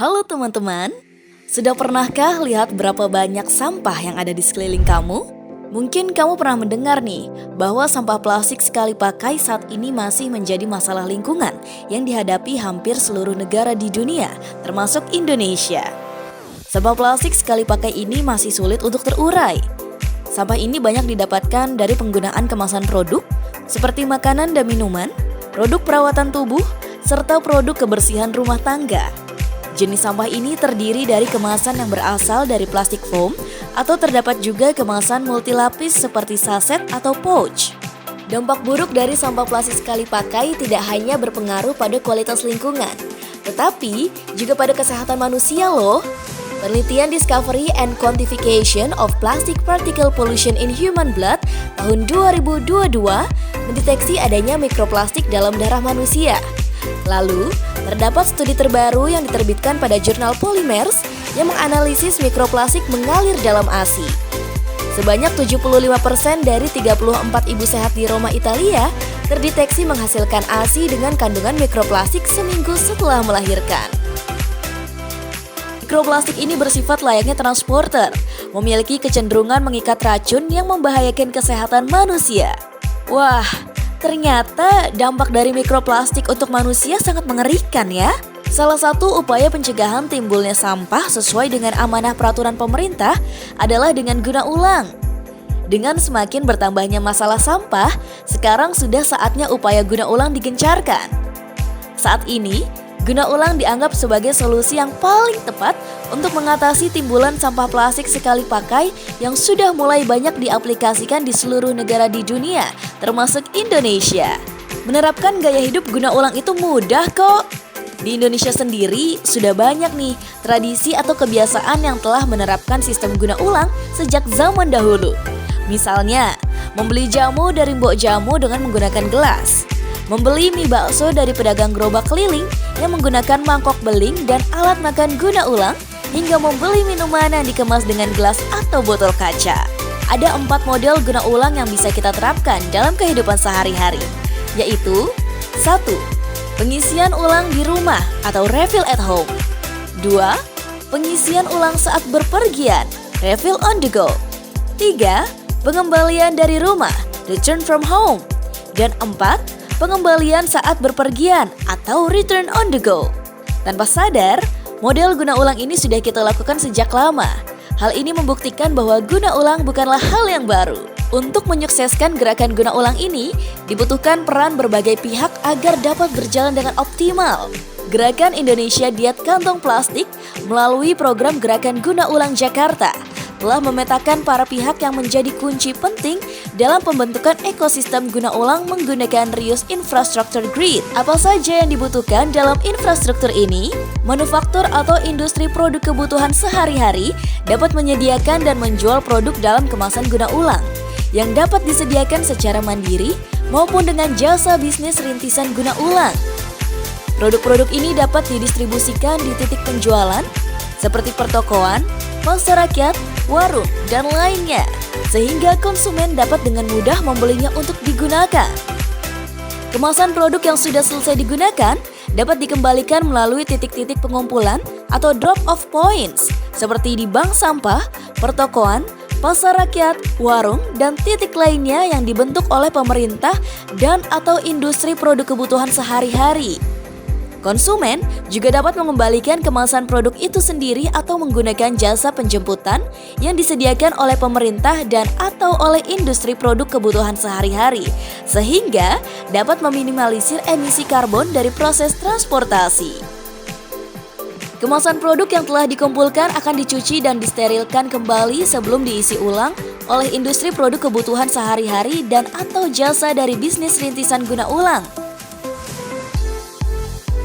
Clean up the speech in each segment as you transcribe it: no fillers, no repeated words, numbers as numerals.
Halo teman-teman, sudah pernahkah lihat berapa banyak sampah yang ada di sekeliling kamu? Mungkin kamu pernah mendengar nih bahwa sampah plastik sekali pakai saat ini masih menjadi masalah lingkungan yang dihadapi hampir seluruh negara di dunia, termasuk Indonesia. Sampah plastik sekali pakai ini masih sulit untuk terurai. Sampah ini banyak didapatkan dari penggunaan kemasan produk seperti makanan dan minuman, produk perawatan tubuh, serta produk kebersihan rumah tangga. Jenis sampah ini terdiri dari kemasan yang berasal dari plastik foam atau terdapat juga kemasan multilapis seperti saset atau pouch. Dampak buruk dari sampah plastik sekali pakai tidak hanya berpengaruh pada kualitas lingkungan, tetapi juga pada kesehatan manusia loh. Penelitian Discovery and Quantification of Plastic Particle Pollution in Human Blood tahun 2022 mendeteksi adanya mikroplastik dalam darah manusia. Lalu, terdapat studi terbaru yang diterbitkan pada jurnal Polymers yang menganalisis mikroplastik mengalir dalam ASI. Sebanyak 75% dari 34 ibu sehat di Roma, Italia terdeteksi menghasilkan ASI dengan kandungan mikroplastik seminggu setelah melahirkan. Mikroplastik ini bersifat layaknya transporter, memiliki kecenderungan mengikat racun yang membahayakan kesehatan manusia. Wah, ternyata dampak dari mikroplastik untuk manusia sangat mengerikan ya. Salah satu upaya pencegahan timbulnya sampah sesuai dengan amanah peraturan pemerintah adalah dengan guna ulang. Dengan semakin bertambahnya masalah sampah, sekarang sudah saatnya upaya guna ulang digencarkan. Saat ini, guna ulang dianggap sebagai solusi yang paling tepat untuk mengatasi timbulan sampah plastik sekali pakai yang sudah mulai banyak diaplikasikan di seluruh negara di dunia, termasuk Indonesia. Menerapkan gaya hidup guna ulang itu mudah kok. Di Indonesia sendiri sudah banyak nih tradisi atau kebiasaan yang telah menerapkan sistem guna ulang sejak zaman dahulu. Misalnya, membeli jamu dari mbok jamu dengan menggunakan gelas. Membeli mie bakso dari pedagang gerobak keliling yang menggunakan mangkok beling dan alat makan guna ulang, hingga membeli minuman yang dikemas dengan gelas atau botol kaca. Ada 4 model guna ulang yang bisa kita terapkan dalam kehidupan sehari-hari, yaitu 1. Pengisian ulang di rumah atau refill at home. 2. Pengisian ulang saat berpergian, refill on the go. 3. Pengembalian dari rumah, return from home. Dan 4. Pengembalian saat berpergian atau return on the go. Tanpa sadar, model guna ulang ini sudah kita lakukan sejak lama. Hal ini membuktikan bahwa guna ulang bukanlah hal yang baru. Untuk menyukseskan gerakan guna ulang ini, dibutuhkan peran berbagai pihak agar dapat berjalan dengan optimal. Gerakan Indonesia Diet Kantong Plastik melalui program Gerakan Guna Ulang Jakarta telah memetakan para pihak yang menjadi kunci penting dalam pembentukan ekosistem guna ulang menggunakan reuse infrastructure grid. Apa saja yang dibutuhkan dalam infrastruktur ini? Manufaktur atau industri produk kebutuhan sehari-hari dapat menyediakan dan menjual produk dalam kemasan guna ulang yang dapat disediakan secara mandiri maupun dengan jasa bisnis rintisan guna ulang. Produk-produk ini dapat didistribusikan di titik penjualan seperti pertokoan, pasar rakyat, warung, dan lainnya, sehingga konsumen dapat dengan mudah membelinya untuk digunakan. Kemasan produk yang sudah selesai digunakan dapat dikembalikan melalui titik-titik pengumpulan atau drop-off points, seperti di bank sampah, pertokoan, pasar rakyat, warung, dan titik lainnya yang dibentuk oleh pemerintah dan atau industri produk kebutuhan sehari-hari. Konsumen juga dapat mengembalikan kemasan produk itu sendiri atau menggunakan jasa penjemputan yang disediakan oleh pemerintah dan atau oleh industri produk kebutuhan sehari-hari, sehingga dapat meminimalisir emisi karbon dari proses transportasi. Kemasan produk yang telah dikumpulkan akan dicuci dan disterilkan kembali sebelum diisi ulang oleh industri produk kebutuhan sehari-hari dan atau jasa dari bisnis rintisan guna ulang.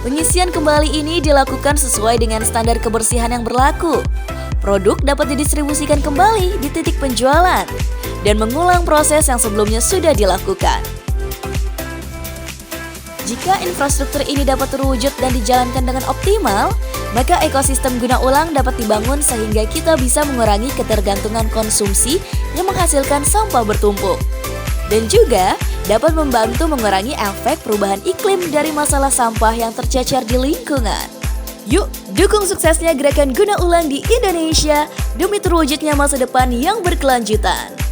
Pengisian kembali ini dilakukan sesuai dengan standar kebersihan yang berlaku. Produk dapat didistribusikan kembali di titik penjualan dan mengulang proses yang sebelumnya sudah dilakukan. Jika infrastruktur ini dapat terwujud dan dijalankan dengan optimal, maka ekosistem guna ulang dapat dibangun sehingga kita bisa mengurangi ketergantungan konsumsi yang menghasilkan sampah bertumpuk. Dan juga dapat membantu mengurangi efek perubahan iklim dari masalah sampah yang tercecer di lingkungan. Yuk, dukung suksesnya gerakan guna ulang di Indonesia demi terwujudnya masa depan yang berkelanjutan.